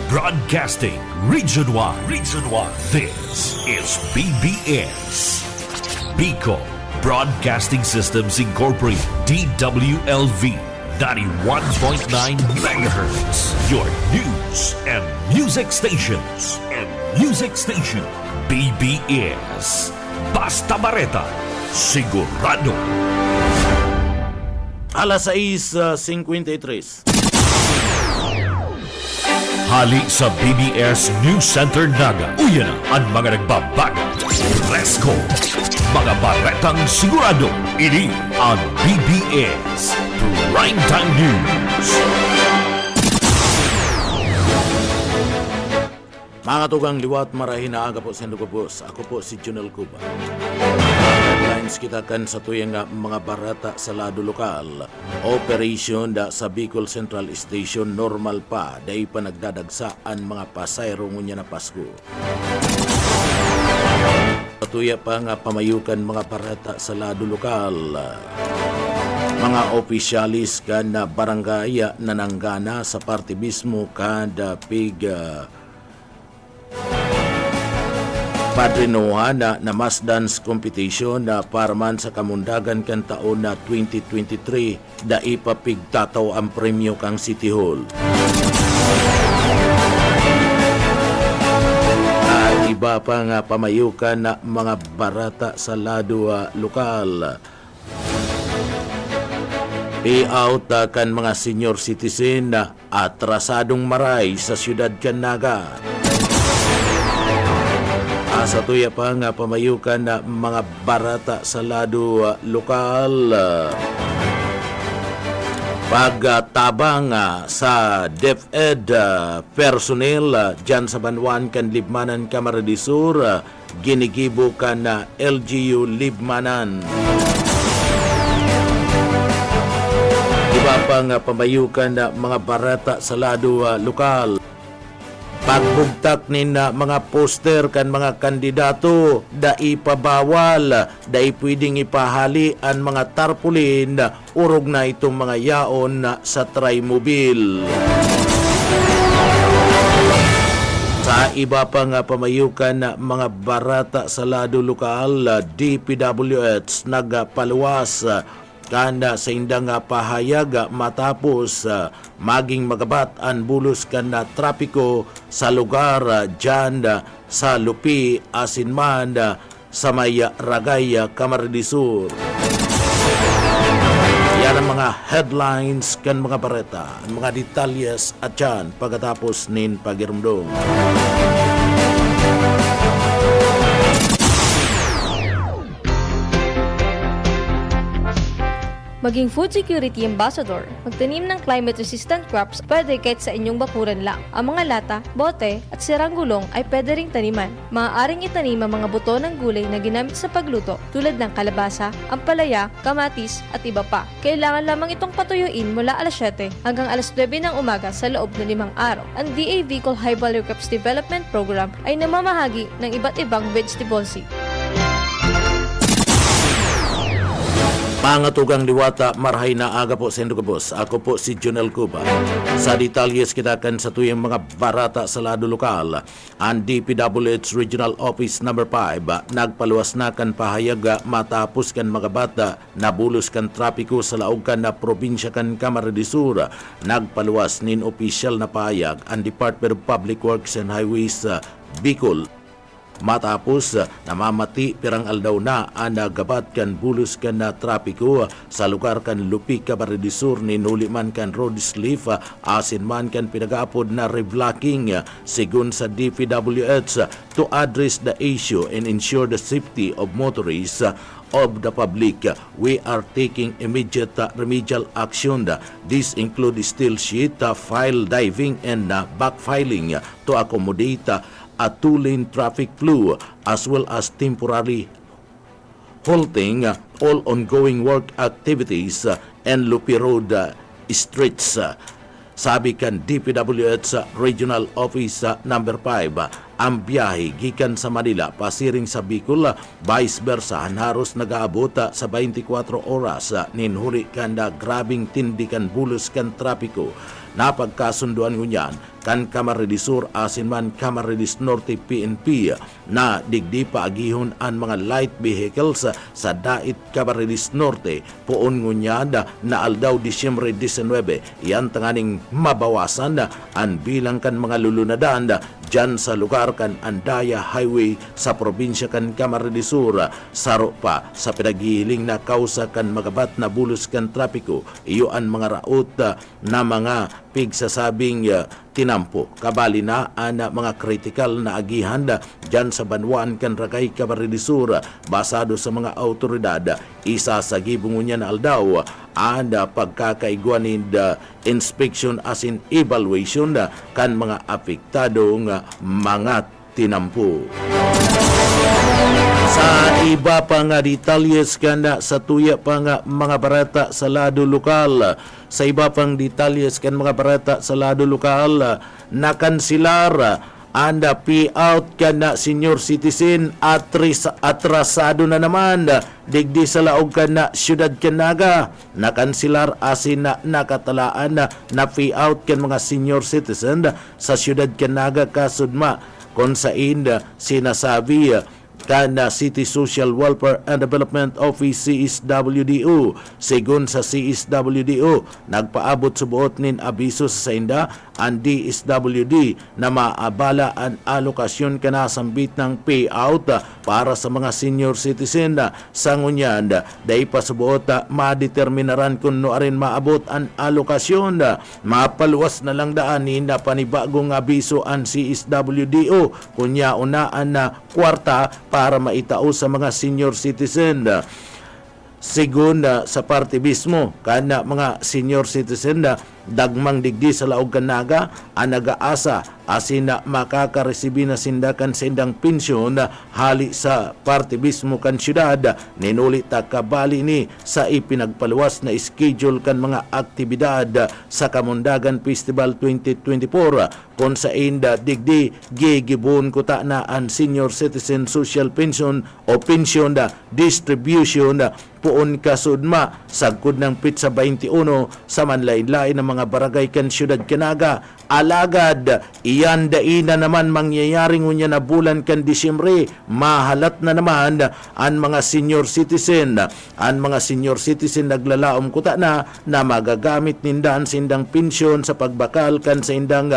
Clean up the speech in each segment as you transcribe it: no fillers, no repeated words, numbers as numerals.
Broadcasting Region 1. Region 1. This is BBS. Bicol Broadcasting Systems Incorporated. DWLV. 91.9 megahertz. Your news and music stations. BBS. Basta Bareta. Sigurado. Alas 6:53. Hali sa BBS News Center Naga. Uyan na ang mga nagbabaga. Fresco. Mga baretang sigurado. Ini ang BBS Primetime News. Mga tugang liwat, marahin na aga po sa Ndugobos. Ako po si Junel Cuba. Headlines kita kan sa tuyang mga barata sa lado lokal. Operation da sa Bicol Central Station normal pa. Dahil pa nagdadagsaan mga pasayro ngunya na Pasko. Patuya pa nga pamayukan mga barata sa lado lokal. Mga opisyalis kan na barangay na nanggana sa parte mismo kada padrinuhan na mass dance competition na paraman sa kamundagan kan taon na 2023 da ipapigtataw ang premyo kang City Hall. At iba pa nga pamayukan na mga barata sa lado lokal. Payout kan mga senior citizen na atrasadong maray sa siyudad kan Naga. Sa tuya pa nga pamayukan na mga barata sa lado lokal. Pagtabang sa DepEd personnel dyan sa Banwan kan Libmanan Camarines Sur, ginigibo kan na LGU Libmanan. Iba pa nga pamayukan na mga barata sa lado lokal. Pagbugtak ni na mga poster kan mga kandidato da ipabawal, da pwedeng ipahali ang mga tarpaulin urog na itong mga yaon sa Trimobile. Sa iba pa nga pamayukan na mga barata sa lado lokal, DPWH nagpaluwas kanda sa indang pahayag matapos maging magabat ang bulos kan na trapiko sa lugar dyan sa Lupi, Asinman, sa may Ragay, Camarines Sur. Yan ang mga headlines kan mga bareta, ang mga detalyes at dyan pagkatapos nin pagirumdong. Maging food security ambassador, magtanim ng climate-resistant crops pwede kahit sa inyong bakuran lang. Ang mga lata, bote, at sirang gulong ay pwede ring taniman. Maaaring itanim ang mga buto ng gulay na ginamit sa pagluto tulad ng kalabasa, ampalaya, kamatis, at iba pa. Kailangan lamang itong patuyuin mula alas 7 hanggang alas 9 ng umaga sa loob ng 5 araw. Ang DA Bicol High Value Crops Development Program ay namamahagi ng iba't ibang vegetable seed. Mga tugang liwata, marhay na aga po sa Ndugobos. Ako po si Junel Cuba. Sa detalyes kita kan sa tuyang mga barata sa lado lokal. Ang DPWH Regional Office No. 5 nagpaluwas na kan pahayag matapos kan mga bata nabulos kan trapiko sa laog kan na probinsya kan Camarines Sur. Nagpaluwas nin opisyal na pahayag ang Department of Public Works and Highways Bicol. Matapos namamati pirang aldaw na ang nagabat kan bulos kan na trapiko sa lugar kan Lupi, Camarines Sur ni nuliman kan road sleeve asinman kan pinag-aapod na reblocking sigun sa DPWH to address the issue and ensure the safety of motorists of the public. We are taking immediate remedial action. This includes steel sheet, file diving, and backfiling to accommodate a two-lane traffic flow as well as temporary halting all ongoing work activities and Lupi Road streets. Sabi kan DPWH Regional Office No. 5, ang biyahe gikan sa Manila pasiring sa Bicol, vice versa, haros nagaabot sa 24 oras nin huli kan da grabing tindi kan bulos kan trapiko. napagkasunduan ngunyan kan Camarines Sur asin man Camarines Norte PNP na digdi paagihon ang mga light vehicles sa dait Camarines Norte poon ngunyan na aldaw Disyembre 19 yan tanganing mabawasan ang bilang kan mga lulunadan dyan sa lugar kan Andaya Highway sa probinsya kan Camarines Sur saro pa sa pinaghihiling na kausa kan magabat na bulos kan trapiko iyo ang mga raot na mga pigsasabing tinampo kabali na ang mga critical na agihan dyan sa Banwaan kan Ragay Camarines Sur basado sa mga autoridad isa sa gibong niya na aldaw ang pagkakaiguanin inspection as in evaluation kan mga apektadong mga tinampo. Sa iba pa nga detalyes kana sa tuya pa nga mga barata sa lado lokal. Sa iba pang detalyes kan mga barata sa lado lokal, nakansilar ang payout kana senior citizen atrasado na naman digdi sa laog kana siyudad Canaga. Nakansilar asin na nakatalaan na payout kan mga senior citizen sa siyudad Canaga kasudma kung sain sinasabi kana City Social Welfare and Development Office CSWDO. Sigon sa CSWDO, nagpaabot subuot nin abiso sa sainda ang DSWD na maabala ang alokasyon kana sambit ng payout para sa mga senior citizen sa ngunyan. Dahil pa subuot madeterminaran kung noarin maabot ang alokasyon. Mapaluwas na lang daan ni na panibagong abiso ang CSWDO kunya unaan na kwarta para maitao sa mga senior citizen. Sigun sa parte mismo kana mga senior citizen dagmang digdi sa laog Canaga ang nagaasa asin na makakaresibi na sindakan sa indang pensyon hali sa parte mismo kan syudad ninulit kabali ni sa ipinagpaluwas na schedule kan mga aktibidad sa Kamundagan Festival 2024 kung sa inda digdi gigibon kuta na ang senior citizen social pension o pension distribution puon kasudma sagkod ng Pitsa 21 sa manlain-lain ng mga barangay kan syudad Canaga. Alagad iyan daina naman mangyayaring unya na bulan kan Disyembre mahalat na naman ang mga senior citizen. Ang mga senior citizen naglalaom kuta na magagamit nindaan sa indang pensyon sa pagbakal kan sa indang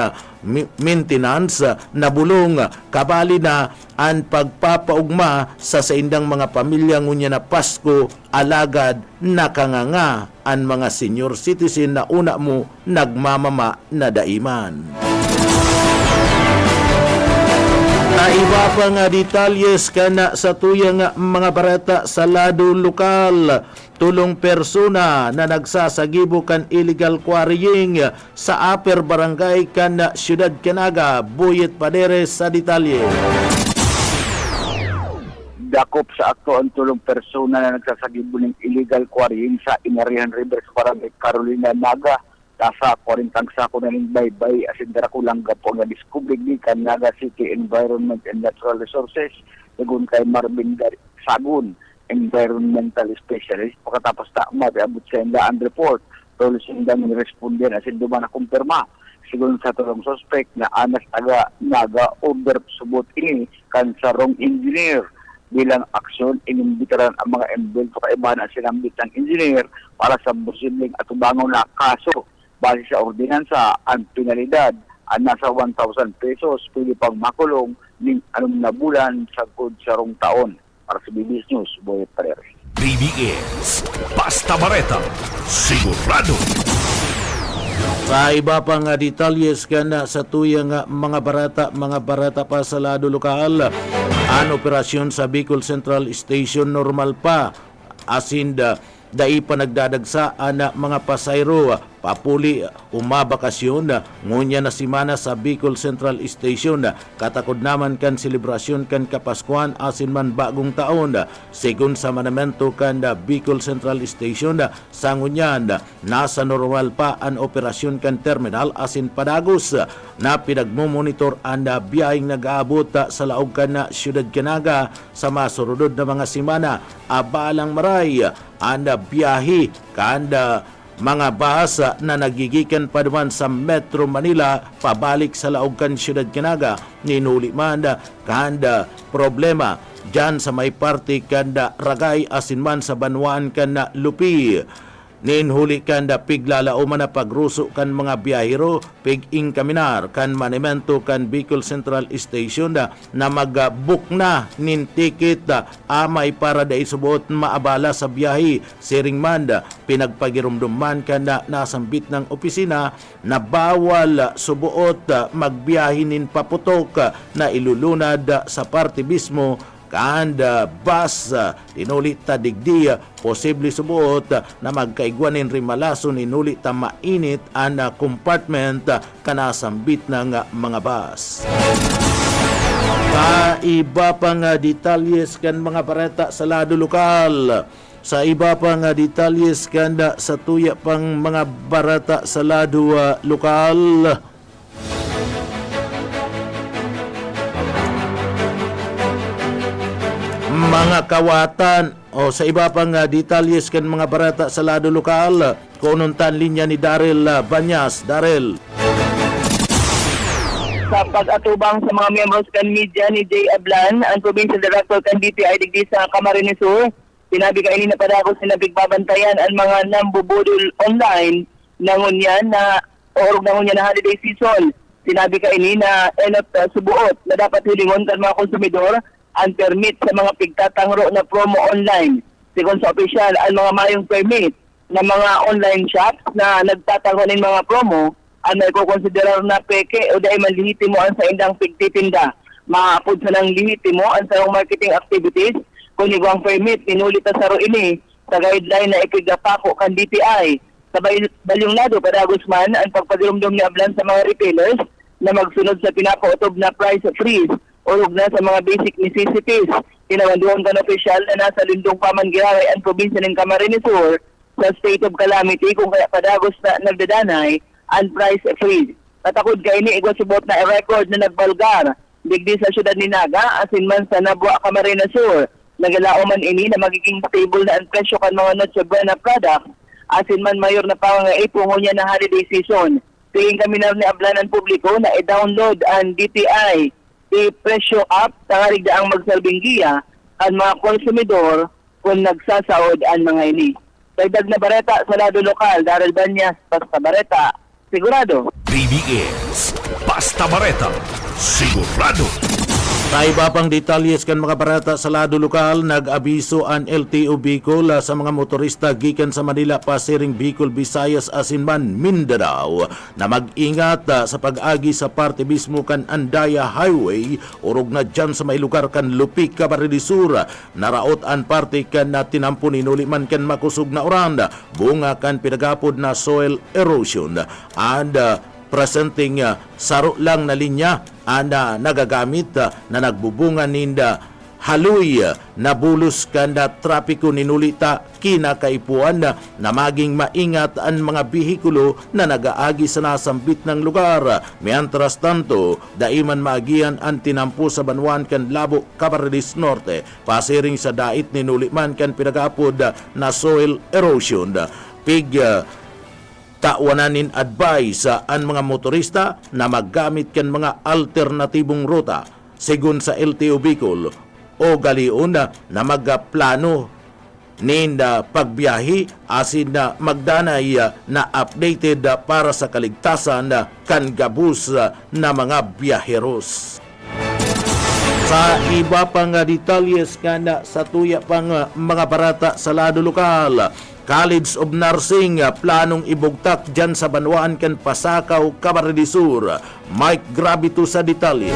maintenance na bulong kabali na ang pagpapaugma sa indang mga pamilya ngunya na Pasko. Alagad nakanganga ang mga senior citizen na una mo nagmamama na daiman. Na iba pa nga detalyes kana sa tuyang mga barata sa lado lokal. Tulong persona na nagsasagibo kan illegal quarrying sa Upper Barangay kan Siyudad Canaga. Buyet Paderes sa detalye. Dakop sa akto ang tulong persona na nagsasagibo ng illegal quarrying sa Inarihan River sa Barangay Carolina Naga. Tasa 40 sako na ning baybay asin dara kulang gapo nga diskubrig ni kan Naga City Environment and Natural Resources dagon kay Marvin Sagun, environmental specialist. Pagkatapos ta mabiabot sa ang report tol sindang responder asin duman na kumpirma sigon sa tulong suspect na anas taga Naga order subot ini kan sa wrong engineer. Bilang aksyon, inimbitaran ang mga embel sa kaibahan ang sinambit ng engineer para sa posibleng atubangon na kaso. Base sa ordinansa, ang penalidad ang nasa 1,000 pesos, pwede pang makulong ng 6 na bulan sa rong taon. Para sa BBS News, Boyet Pareres. BBS Basta Bareta Sigurado. Sa iba pang detalyes kana sa tuyang mga barata pa sa lado lokal, ang operasyon sa Bicol Central Station normal pa asin dai pa nagdadagsa ang mga pasayro papuli umabakasyon ngunya na simana sa Bicol Central Station katakod naman kan selebrasyon kan Kapaskuhan asin man bagong taon. Sigon sa manamento kan Bicol Central Station sa ngunyan nasa normal pa ang operasyon kan terminal asin padagos na pinagmomonitor ang biyaheng nag-aabot sa laog kan Siyudad Canaga sa masurudod na mga simana. Abalang maray ang biyahe kan mga bus na nagigikan pa naman sa Metro Manila pabalik sa laogan siyudad Kinaga ninuli man kanda problema dyan sa may parte kanda Ragay asin man sa Banwaan kanda Lupi. Ninhuli kanda piglalao man na pagruso kan mga biyahero pig-ing kaminar kan Manimento kan Bicol Central Station na mag-book na nin ticket amay para da isubuot maabala sa biyahe siring man pinagpagirumdum man kanda nasambit ng opisina na bawal subuot magbiyahe nin paputok na ilulunad sa parte mismo kanda bus tinuli ta digdi posible subuot na magkaigwanin rimalason inuli ta mainit ang compartment kanasambit ng mga bus. Iba pang detalyes kan mga pareta sa lado lokal. Sa iba pang detalyes kanda sa tuya pang mga barata sa lado lokal. Mga kawatan o sa iba pang detalyes kan mga barata sa lado lokal, kununtan linya ni Daryl Banyas. Daryl. Sa pag-atubang sa mga miyembros kan media ni Jay Ablan, ang provincial director kan DTI digdi sa Camarines Sur, sinabi kaini na padako sila bigbabantayan ang mga nambubudol online nangunyan na orog nangunyan na holiday season. Sinabi kaini na enot subuot na dapat hilingon kan mga konsumidor ang permit sa mga pigtatangro na promo online. Sigon sa opisyal, ang mga mayong permit na mga online shops na nagtatangro ng mga promo ang may kukonsiderar na peke o dahil manlihitimo ang sa indang pigtitinda. Maapod sa nang lihitimo ang sa marketing activities kung ang permit inulit sa ini sa guideline na ipigapako kan DTI. Sa balyong lado, para Guzman, ang pagpagirumdum ni Ablan sa mga retailers na magsunod sa pinapautob na price freeze o na sa mga basic necessities. Kinawanduhan kan opisyal na nasa lindong pamanggiray ang probinsya ng Camarines Sur sa state of calamity kung kaya padagos na nagdadanay ang price freeze. Tatakod kay ni igwasubot na record na nagbalgar digdi sa syudad ni Naga asin man sa Nabua, Camarines Sur. Nagalao man ini na magiging stable na ang presyo kan mga Noche Buena product asin man mayor na pangangaipong niya na holiday season. Tingin kami na ni Ablanan publiko na i-download ang DTI i-presyo up tangarig daang magsalbing giya ang mga konsumidor kung nagsasaod ang mga ini. Dagdag na bareta sa lado lokal, Daryl Banyas, Basta Bareta, sigurado. BBS Basta Bareta, sigurado. Sa iba pang detalyes kan mga barata sa lado lokal, nag-abiso ang LTO Bicol sa mga motorista gikan sa Manila pasiring Bicol, Visayas asin man Mindanao na mag-ingat sa pag-agi sa parte mismo kan Andaya Highway urog na dyan sa may lugar kan Lupi, Camarines Sur. Naraot ang parte kan na tinampon inuli man kan makusog na oran bunga kan pinagapod na soil erosion and presenting saro lang na linya na nagagamit na nagbubunga ninda haloy na bulos kanda trapiko ninulita kinakaipuan na maging maingat ang mga bihikulo na nagaagi sa nasambit ng lugar. Mientras tanto, daiman maagian ang tinampo sa Banwaan kan Labo, Camarines Norte, pasiring sa dait ninuliman kan pinagapod na soil erosion. Tawananin advice ang mga motorista na maggamit kan mga alternatibong ruta sigun sa LTO Bicol o galion na magplano ninda pagbiyahe asin na magdanay na updated para sa kaligtasan kan gabus na mga biyaheros. Sa iba pang detalyes kanda sa tuya pang mga barata sa lado lokal, College of Nursing planong ibugtak dyan sa Banwaan kan Pasakaw, Camarines Sur. Mike Gravito sa detalye.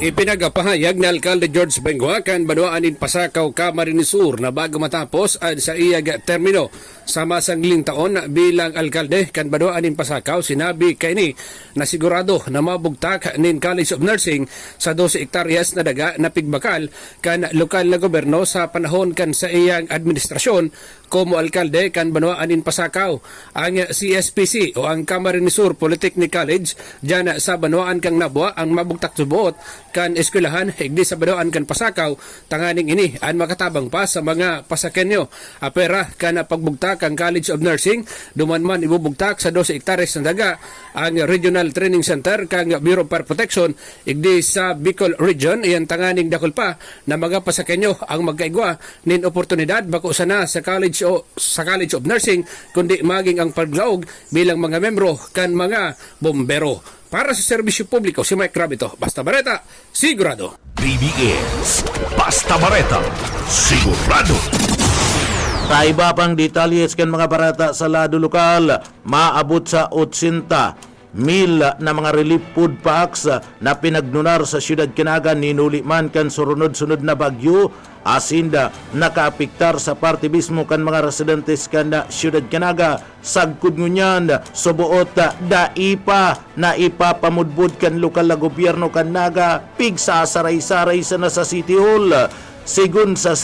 Ipinagpahayag na Alkalde George Bengoa kan Banwaan in Pasakaw, Camarines Sur na bago matapos sa iyag termino sa masangling taon bilang alkalde kan Banwaan in Pasakaw, sinabi kay ni na sigurado na mabugtak nin College of Nursing sa 12 hektaryas na daga na pigbakal kan lokal na gobyerno sa panahon kan sa iyang administrasyon como alkalde kan Banwaan in Pasakaw. Ang CSPC o ang Camarines Sur Polytechnic College dyan sa Banwaan kang Nabua ang mabugtak subuot kan eskwelahan igdi sa Banuan kan Pasakaw tanganing ini an makatabang pa sa mga pasakenyo. Apera kan pagbugtak ang College of Nursing duman man ibubugtak sa 12 hektares ng daga ang Regional Training Center kang Bureau of Fire Protection igdi sa Bicol Region. Iyan tanganing dakol pa na mga pasakenyo ang magkaigwa nin oportunidad bako sana sa College of Nursing kundi maging ang paglaog bilang mga membro kan mga bombero. Para sa serbisyo publiko, si Mike Rabito, Basta Bareta, sigurado. BBS Basta Bareta, sigurado. Sa iba pang detalyes kan mga barata sa lado lokal, maabot sa 80,000 na mga relief food packs na pinagnunar sa siyudad Kinagan ninuli man kan surunod-sunod na bagyo asinda nakaapektar sa parte mismo kan mga residentes kan siyudad Kinaga sagkod ngunyan subuot daipa na ipapamudbud kan lokal na gobyerno kan Naga pig sa saray-saray sa nasa City Hall sigun sa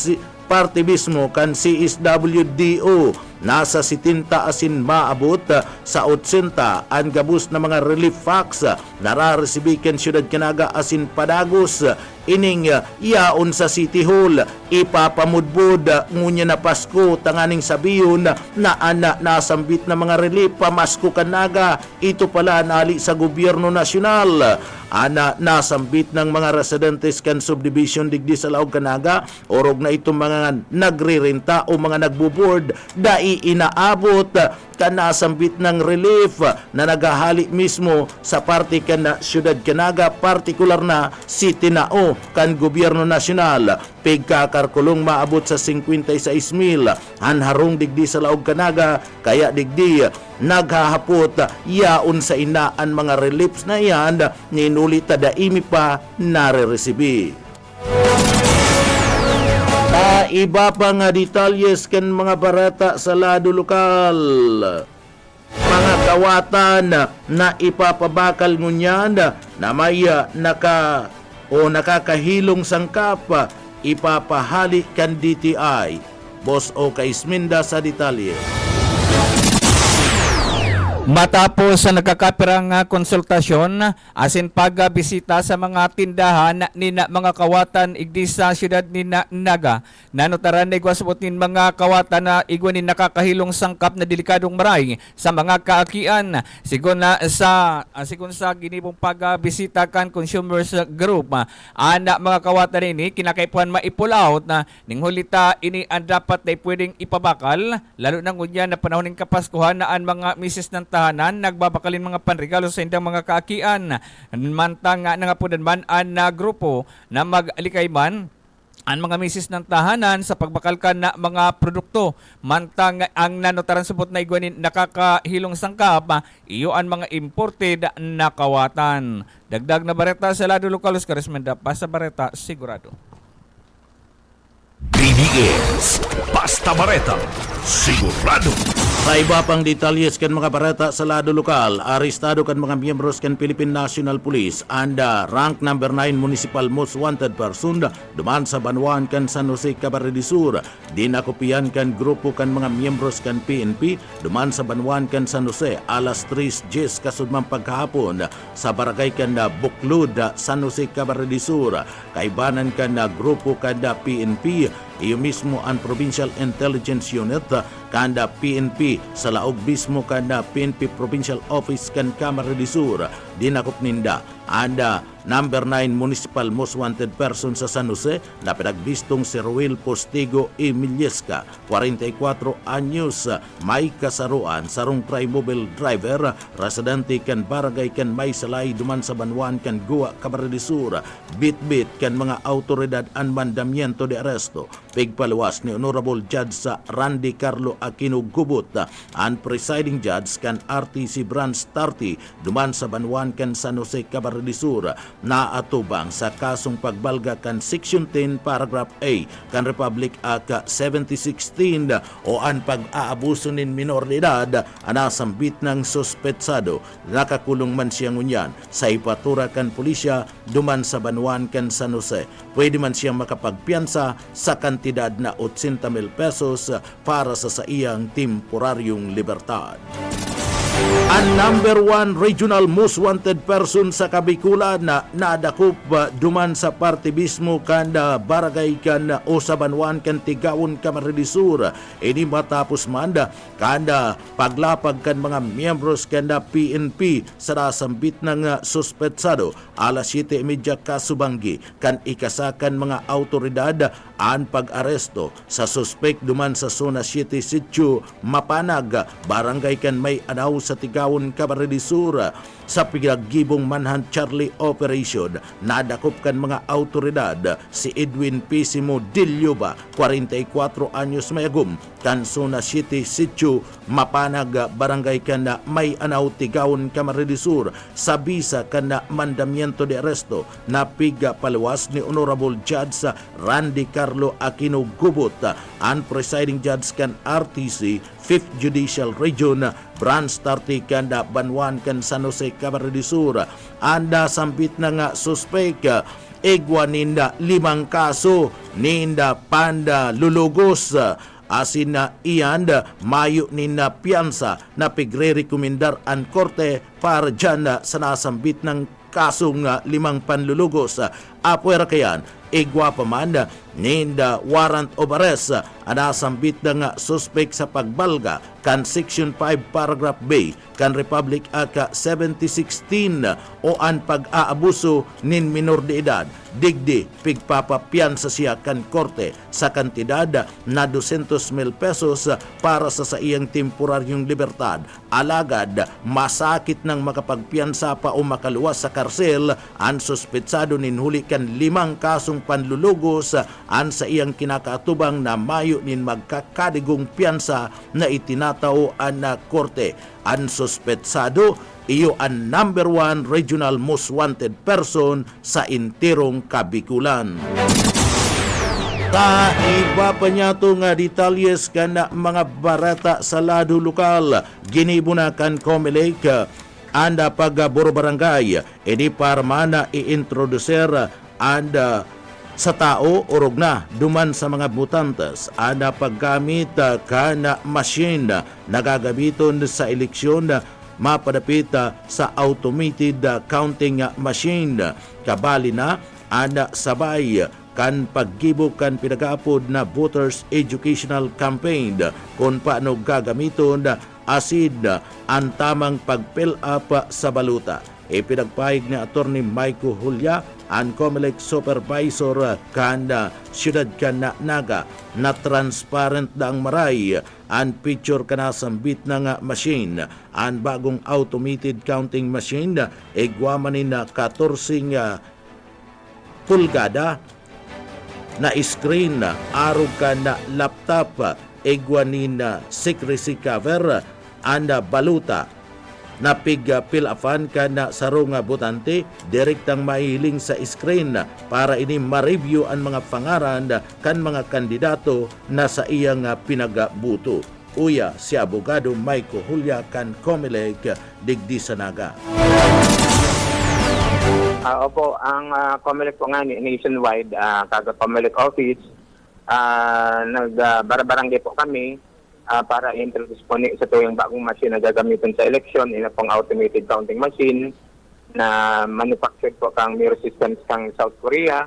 parte mismo kan CSWDO nasa 70 asin maabot sa 80 ang gabus na mga relief packs nararesibikan siyudad Kinaga asin padagos ining yaon sa City Hall ipapamudbud ngunya na Pasko tanganing sabiyon na ana nasambit na mga relief pamasko Kanaga ito pala nali sa gobyerno nasyonal ana nasambit ng mga residentes kan subdivision digdi sa Laog Kanaga orog na itong mga nagrirenta o mga nagbo-board dai inaabot kan nasambit ng relief na naghahali mismo sa parte kan na siyudad Kanaga partikular na City Nao kan gobyerno nasyonal pigkakarkulong maabot sa 56,000 anharong digdi sa Laog Kanaga kaya digdi naghahapot yaon sa inaan mga reliefs na yan ninuli tadaimi pa nare-resibi. Iba pa nga detalyes kan mga barata sa lado lokal. Mga kawatan na ipapabakal ngunyan na may nakakahilong sangkap ipapahali kan DTI. Boss O. Kaisminda sa detalye. Matapos sa nagkakapirang konsultasyon asin pagbisita sa mga tindahan ni mga kawatan igdi sa siyudad ni Naga nanutaran na igwasabot nin mga kawatan na igwanin nakakahilong sangkap na delikadong maray sa mga kaakian sigon sa ginibong pagbisita kan consumers group ana mga kawatan ini kinakaipuan ma-pull out na ninghulita ini ang dapat na pwedeng ipabakal lalo na ngunya na panahon ng Kapaskuhan na ang mga misis ng tahanan nagbabakalin mga panregalo sa indang mga kaakian mantang nga nangapunan man ang grupo na mag-alikay man ang mga misis ng tahanan sa pagbakalkan na mga produkto mantang ang nanotaran subot na igwanin nakakahilong sangkap iyo ang mga imported na kawatan. Dagdag na bareta sa lado lokal Karismenda Basta Bareta sigurado. BBS Basta Bareta, sigurado. Sa iba pang detalyes kan mga barata sa lado lokal, arestado kan mga miyembros kan Philippine National Police and rank number 9 municipal most wanted person duman sa Banuan kan San Jose Cabarete Sur. Dinakopian kan grupo kan mga miyembros kan PNP duman sa Banuan kan San Jose alas 3:10 kasudman pagkahapon sa barangay kan Buklod, San Jose Cabarete Sur. Kaibanan kan grupo kan PNP iyo mismo ang Provincial Intelligence Unit kanda PNP sa laog mismo kanda PNP Provincial Office kan Camarines Sur dinakop ninda anda number 9 municipal most wanted person sa San Jose na pinagbistong si Ruel Postigo Emilieska 44 anyos may kasaruan sarong tri-mobile driver residente kan barangay kan may salay duman sa Banuan kan Gua Camarines Sur bit-bit kan mga autoridad an mandamiento de arresto pigpaluwas ni Honorable Judge sa Randy Carlo Aquino Gubot ang presiding judge kan RTC Branch 30 duman sa Banuan kan San Jose Camarines Sur na atubang sa kasong pagbalga kan Section 10 Paragraph A kan Republic Act 7016 o ang pag-aabuso nin minor de edad anasambit ng suspetsado nakakulong man siya ngunyan sa ipatura kan pulisya duman sa Banuan kan San Jose. Pwede man siyang makapagpiyansa sa kantidad na 80,000 pesos para sa iyang temporaryong libertad. Ang number 1 regional most wanted person sa Kabikulan na nadakop duman sa parte mismo kan barangay kan Osabanwan kan Tigawon Camarines Sur. Ini matapos manda kan paglapag kan mga miyembros kan PNP sa nasambit ng suspetsado alas 7:30 kasubanggi kan ikasakan mga autoridad ang pag-aresto sa suspek duman sa Zona 7 Sitio Mapanag, barangay kan may anaw sa Tigawon Camarines Sur. Sa pinaggibong manhunt Charlie Operation, nadakop kan mga autoridad si Edwin Pisimo Dilioba, 44 anyos mayagum, kan Zona 7 Sitio Mapanag, barangay kan may anaw Tigawon Camarines Sur. Sa bisa kan mandamiento de arresto na piga paluwas ni Honorable Judge Randy Carlo Aquino Gubot, ang presiding judge kan RTC 5th Judicial Region Branch 30 kan Banwan kan San Jose Camarines Sur. Anda sambit na nga suspek igwa ninda 5 kaso ninda panda lulugos asin na iyan mayo ninda piyansa na pigre-rekomendar ang korte para dyan sa nasambit ng kasong 5 panlulugos. Apuera kayan igwa pa man ninda warrant of arrest anasambit ng suspect sa pagbalga kan Section 5 Paragraph B kan Republic Act 7016 o ang pag-aabuso nin minor de edad. Digdi pigpapapiyansa siya kan korte sa kantidad na 200,000 pesos para sa iyang temporaryong libertad. Alagad masakit ng makapagpiyansa pa o makaluwas sa karsel ang suspetsado nin huli kan 5 kasong panlulugos an sa iyang kinakatubang na mayo nin magkakadigong piyansa na itinatao an na korte. Ang suspetsado iyo ang number 1 regional most wanted person sa intirong Kabikulan. Ta iba pa niya ito nga detalyes ka na mga barata sa lado lokal. Ginibunakan Comelec anda pag-buro barangay. Ini para mana i-introducer anda sa tao urog na duman sa mga butantes anda paggamit kana machine nagagamiton sa eleksyon mapadapit sa automated counting machine. Kabali na ana sabay kan paggibok kan pinag-aapod na Voters Educational Campaign kung paano gagamiton asid ang tamang pag-fill up sa baluta. Ipinagpahig ni Attorney Maiko Hulya ang Comelec Supervisor kanda Siyudad kan Naga na transparent na ang maray ang picture kana sambit na nga machine. Ang bagong automated counting machine igwamanin na 14 pulgada na screen arog ka na laptop igwanin na secrecy cover anda baluta na pig-pilafan ka na sarong butante direktang maihiling sa screen para ini ma-review ang mga pangaran kan mga kandidato na sa iyang pinagabuto. Uya si Abogado Maiko Hulya kan Comelec digdi sa Naga. Opo, ang Comelec po nga nationwide, kaga Comelec office, nagbarangay po kami para i-introduce po sa tuyong bagong machine na gagamitin sa election, ina pong automated counting machine na manufactured po kang mirror systems kang South Korea.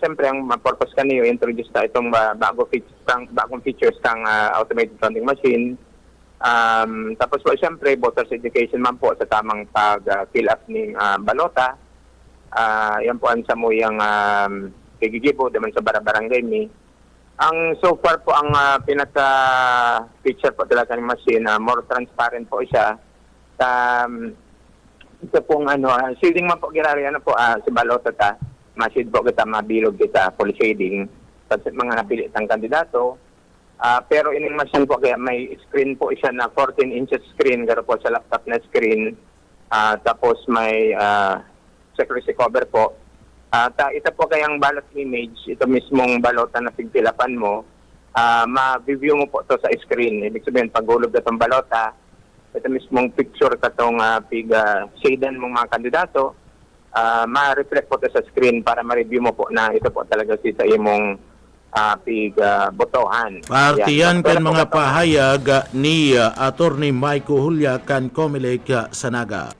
Siyempre, ang purpose kaniyo, introduce ta itong bagong features kang automated counting machine. Tapos po, siyempre, voters education man po sa tamang pag-fill up ng balota. Yan po ang samuyang gigigibo naman sa barangay mi. Ang so far po ang pinaka-picture po talaga ng machine, more transparent po siya. Ito pong shading man po girari, sa balota ta, ma-shade po kita, mabilog kita, full shading, sa mga napilitang kandidato. Pero ining machine po kaya may screen po siya na 14 inches screen, garo po sa laptop na screen. Tapos may secrecy cover po. Ito po kayang ballot image, ito mismong balota na pigpilapan mo, ma-view mo po to sa screen. Ibig sabihin, paghulog na itong balota, ito mismong picture katong pig-shaden mong mga kandidato, ma-reflect po to sa screen para ma-review mo po na ito po talaga sa imong botohan. Partiyan kan mga Botohan. pahayag ni Attorney Maiko Hulya kan Comelec sa Naga.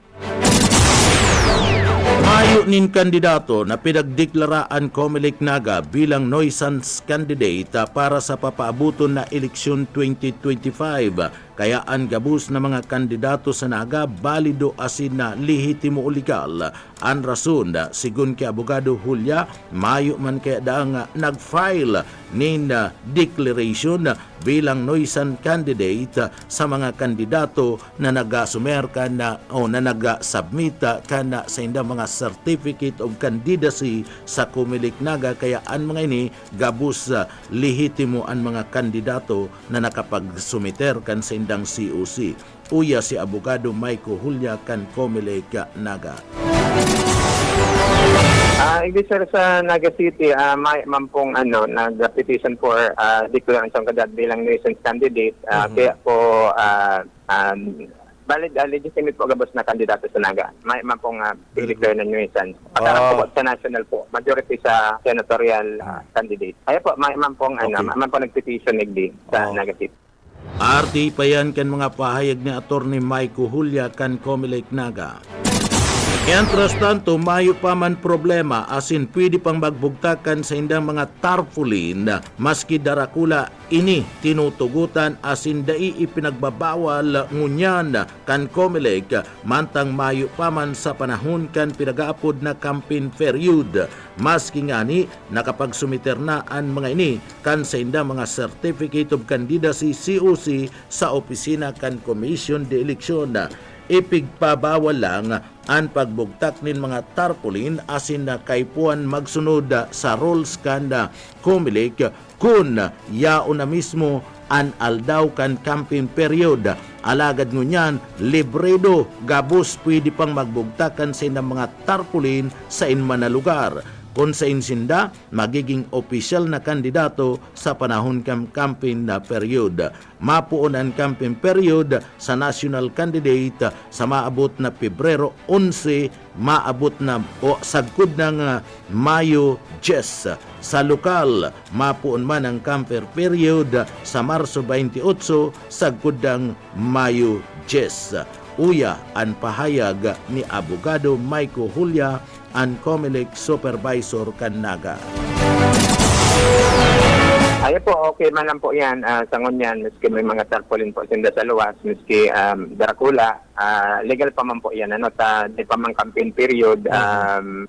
Mayo nin kandidato na pinagdeklaraan Comelec Naga bilang nuisance candidate para sa papaabuton na eleksyon 2025. Kaya ang gabus na mga kandidato sa Naga balido asin na lehitimo o legal. Ang rason, sigun kay Abogado Hulya, mayo man kaya daang nag-file nin declaration bilang nuisance candidate sa mga kandidato na nagasumer ka na o na nag-submit ka na sa indang mga certificate of candidacy sa Comelec Naga. Kaya ang mga ini gabus lehitimo ang mga kandidato na nakapagsumiter kan sa indang COC. Uya si Abogado Maiko Hulya kan Comelec Naga. Hindi sir, sa Naga City, may mampong nag-petition for declaration kadad bilang nuisance candidate. Kaya po, valid, legitimate po gabos na kandidato sa Naga. May mampong declare na nuisance. Pagkarap po sa national po, majority sa senatorial candidate. Kaya po, may mampong, nag-petition sa Naga City. RT pa yan kan mga pahayag ni Attorney Maiko Hulya kan Comelec Naga. Mientras tanto, mayo pa man problema asin pwede pang magbugtakan sa indang mga tarpaulin maski darakula ini tinutugutan asin dai ipinagbabawal ngunyan kan Comelec mantang mayo pa man sa panahon kan pinagaapod na campaign period. Maski ngani nakapagsumiter na ang mga ini kan sa indang mga certificate of candidacy COC sa opisina kan Commission de Eleksyon. Ipigpabawal lang ang pagbugtak nin mga tarpaulin asin na kaypuan magsunod sa rules kan Comelec kun yaon na mismo an aldaw kan campaign period. Alagad ngunyan, libredo gabos pwede pang magbugtakan sa inang mga tarpaulin sa inman na lugar. Kung sa insinda, magiging opisyal na kandidato sa panahon campaign na period. Mapuon ang campaign period sa national candidate sa maabot na Pebrero 11, maabot na o sagkod ng Mayo 10. Sa lokal, mapuon man ang campaign period sa Marso 28, sagkod ng Mayo 10. Uya ang pahayag ni Abogado Maiko Hulya, ang Comelec Supervisor kan Naga. Ay po, okay man lang po yan. Sa ngunyan, miski may mga tarpaulin po sinda sa luwas, miski darakula, legal pa man po yan. Di pa man campaign period.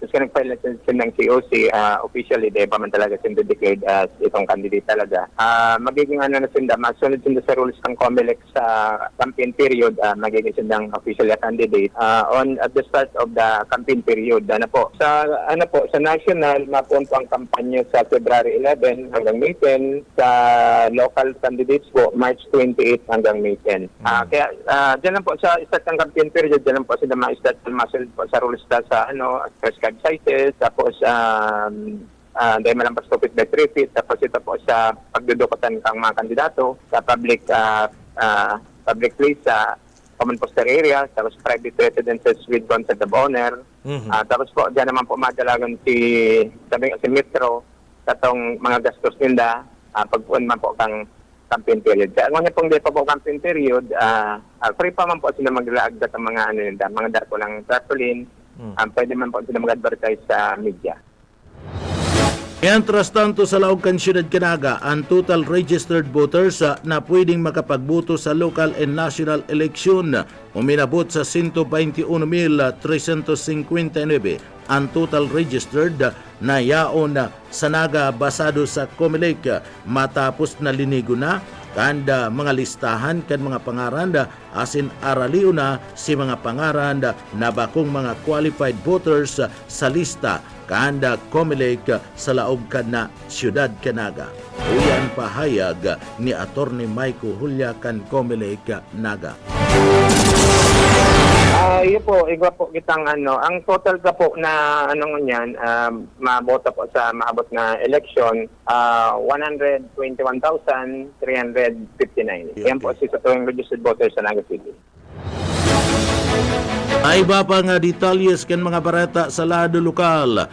Miski nag-file ng COC, officially, di pa man talaga sinda declared as itong candidate talaga. Magiging na sinda, masunod sinda sa rules ng Comelec sa campaign period, magiging sindang officially candidate at the start of the campaign period. Sa national, mapuon po ang kampanya sa February 11 hanggang May 10. Sa local candidates po, March 28 hanggang May 10. Kaya dyan lang po sa start ng campaign period, dyan lang po sila ma-start po sa rules sa prescribed sizes, tapos dahil malampas stupid by 3 feet, tapos ito po sa pagdudukutan ng mga kandidato sa public place sa common poster area, tapos private residences with consent of owner. Tapos po, dyan naman po madalagan si Metro katong mga gastos nila pagpuan man po kang campaign period. Kaya ngunit pong di pa po campaign period, free pa man po sila maglaagdat ang mga mga dako ng tarpaulin. Pwede man po sila mag-advertise sa media. Mientras tanto sa Laog kan Siyudad Canaga, ang total registered voters na pwedeng makapagboto sa local and national election uminabot sa 121,359. Ang total registered na yaon sa Naga basado sa Comelec matapos na linigo na kanda mga listahan kan mga pangaran asin araliw na si mga pangaran na bakong mga qualified voters sa lista kanda Comelec sa laog kan na Siyudad Canaga. Uyan pahayag ni Attorney Maiko Hulya kan Comelec Naga. Iyo po, igwa po kitang ang total ka po na ngunyan, maboto po sa maabot na election, 121,359. Yan po si sa tuwing registered voters sa Naga City. Ay ba pa nga detalyes kan mga barata sa lado lokal.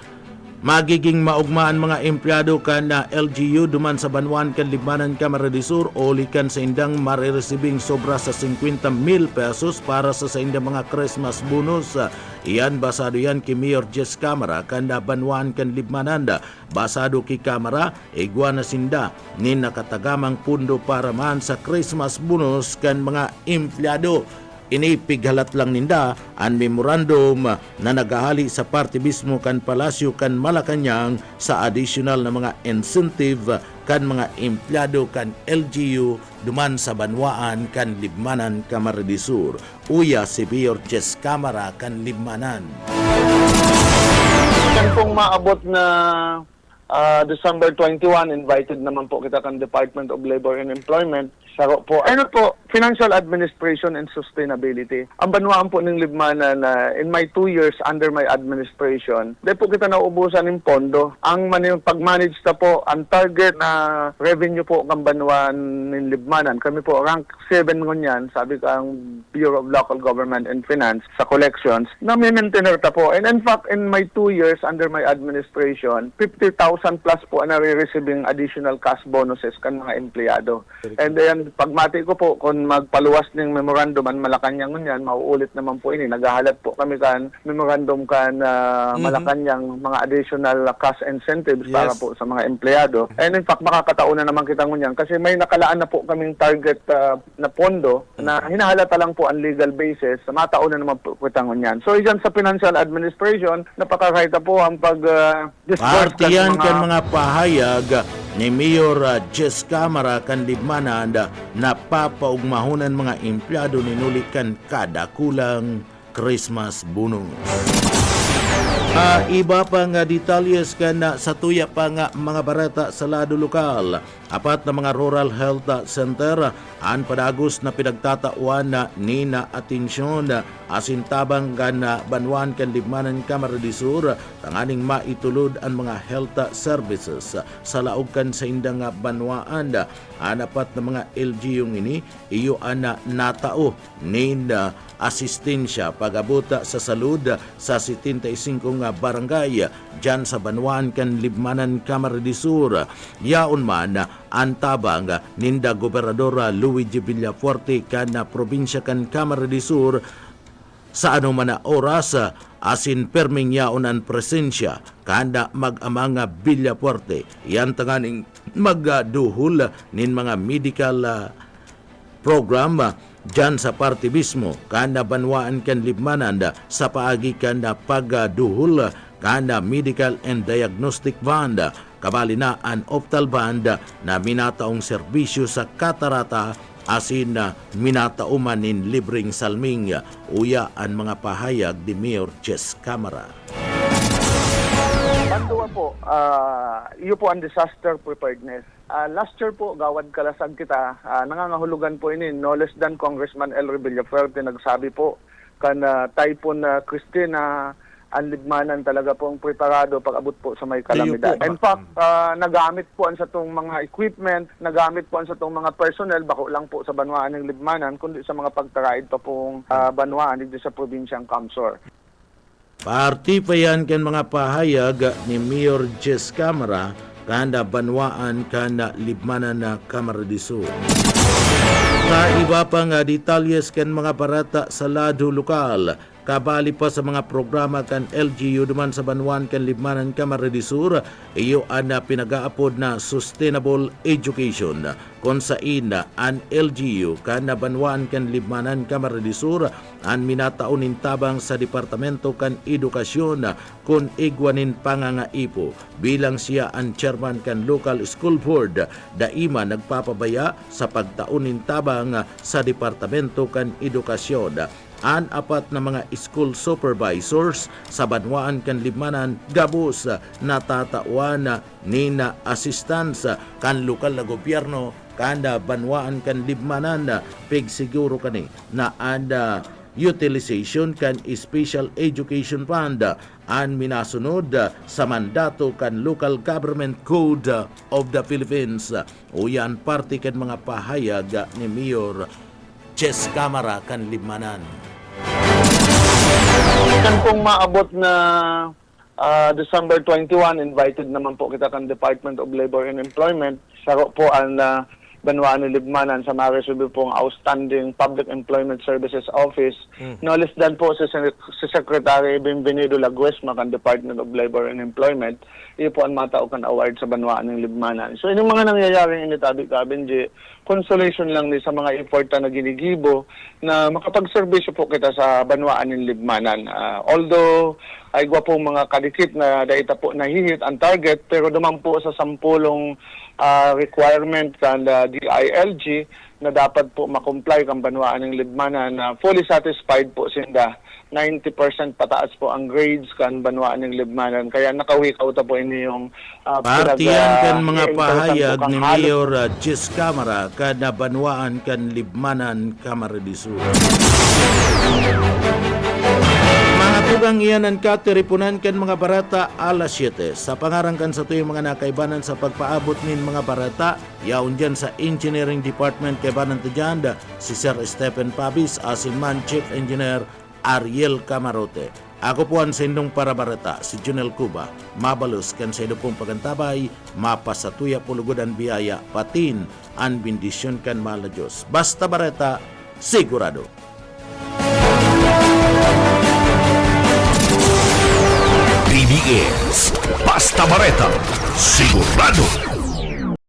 magiging maugmaan mga empleyado kan na LGU duman sa Banwan kan Libmanan Camarines del Sur oli kan sa indang mariresibing sobra sa 50,000 pesos para sa indang mga Christmas bonus. Iyan basado yan ki Mayor Jess Camara kan na Banwan kan Libmanan. Basado ki Camara igwa na sinda ni nakatagamang pundo para man sa Christmas bonus kan mga empleyado. Inipighalat lang ninda ang memorandum na nagahali sa party mismo kan Palasyo kan Malacanang sa additional na mga incentive kan mga empleyado kan LGU duman sa Banwaan kan Libmanan Camarines del Sur. Uya si Mayor Jess Camara kan Libmanan. Yan pong maabot na December 21, invited naman po kita kan Department of Labor and Employment. Saro po, Financial Administration and Sustainability. Ang banwaan po ng Libmanan na in my 2 years under my administration, dahil po kita naubusan ng pondo. Ang pag-manage na po, ang target na revenue po ng banwaan ng Libmanan, kami po rank 7 ngunyan, sabi ka ang Bureau of Local Government and Finance sa collections, na may maintainer ta po. And in fact, in my 2 years under my administration, 50,000 plus po ang nare-receiving additional cash bonuses kan mga empleyado. And then, pagmati ko po, kung magpaluwas ng memorandum ang Malacanang ngunyan, mauulit naman po ini. Naghahalat po kami kan memorandum kan Malacanang mga additional cash incentives para po sa mga empleyado. And in fact, makakataon na naman kita ngunyan kasi may nakalaan na po kaming target na pondo na hinahalata lang po ang legal basis. Mataon na naman po kita ngunyan. So, dyan sa Financial Administration, napakakita po ang pag-disburse Partiyan kan mga pahayag ni Mayor Jess Camara kan Libmanan na papaugmahunan mga empleyado ninulikan kada kulang Christmas bonus. Iba pa nga detalyes kan sa tuya pa nga mga barata sa lado lokal. Apat na mga rural health center ang padagos na pinagtatawan na nina atensyon asintabang kan Banwan kan Libmanan Camarines del Sur tanganing maitulod ang mga health services sa laog kan sa indang Banwaan. Apat na mga LGU ini iyo ana natao nina asistensya pagabuta sa salud sa 75 nga barangay dyan sa Banwaan kan Libmanan Camarines del Sur. Yaon man ang tabang ninda Gobernador Luigi Villafuerte kan probinsya kan Camarines del Sur sa anuman oras asin perming yaon ang presensya kanda mag-amang Villafuerte. Yan tanganing magduhol nin mga medical program dyan sa party mismo kanda Banwaan kan Libmanan sa paagi kanda pagduhol kanda medical and diagnostic band kabali na an optal band na minataong serbisyo sa katarata asin na minatauman in libreng salming. Uya ang mga pahayag ni Mayor Jess Camara. Banduwa po, iyo po ang disaster preparedness. Last year po, gawad kalasag kita, nangangahulugan po ini, no less than Congressman El Villafuerte nagsabi po, kan Typhoon Christine ang Libmanan talaga pong preparado pag-abot po sa may kalamidad. In fact, nagamit po ang sa itong mga equipment, nagamit po ang sa itong mga personnel, bako lang po sa Banwaan ng Libmanan, kundi sa mga pagtaraid pa pong Banwaan dito sa probinsyang Camsor. Parti pa yan kan mga pahayag ni Mayor Jess Camara kanda Banwaan kanda Libmanan na Camarines del Sur. Sa iba pa nga detalyes kan mga barata sa lado lokal, kabali pa sa mga programa kan LGU duman sa Banwaan kan Libmanan Camarines del Sur, iyo ana pinagaapod na sustainable education kung saan an LGU kan Banwaan kan Libmanan Camarines del Sur an minataunin tabang sa Departamento kan Edukasyon kun igwanin pangangaipo bilang siya ang chairman kan local school board daima nagpapabaya sa pagtaunin tabang sa Departamento kan Edukasyon. An apat na mga school supervisors sa Banwaan kan Libmanan gabos natatawan nina assistance kan lokal na gobyerno kanda Banwaan kan Libmanan pigsiguro kani na anda utilization kan Special Education Fund an minasunod sa mandato kan Local Government Code of the Philippines. Uyan parte kan mga pahayag ni Mayor Jess Camara kan Libmanan. Kan pong maabot na December 21, invited naman po kita kan Department of Labor and Employment. Saro po ang Banwaan ni Libmanan sa ma-receive pong outstanding Public Employment Services Office. No less than po si Secretary Bienvenido Laguesma kan Department of Labor and Employment. Iyo po ang mataukan award sa Banwaan ng Libmanan. So inyong mga nangyayaring initabi kabinji, consolation lang ni sa mga effort na ginigibo na makapagserbisyo po kita sa Banwaan ng Libmanan. Although ay gwapo mga kadikit na daita po nahihit ang target, pero duman po sa sampulong requirement kan DILG na dapat po makomply kang Banwaan ng Libmanan na fully satisfied po sinda. 90% pataas po ang grades kan Banwaan ng Libmanan. Kaya nakawikaw ta po ini yung Partiyan kan mga pahayag ni halos Mayor Jis Camara kada Banwaan kan Libmanan, Camarines Sur. Mga tugang iyan ang katiripunan kan mga barata alas 7 sa pangarangkan sa tuyong mga nakaibanan sa pagpaabot nin mga barata yaon dyan sa Engineering Department kaibanan to dyan si Sir Stephen Pabis asin man Chief Engineer Ariel Camarote. Ako po ang sindong para barata si Junel Cuba mabalos kan sa pong pagantabay mapasatuya pulugod ang biyaya patin ang bendisyon kan mahal na Diyos. Basta barata sigurado. BBS Basta Bareta, sigurado.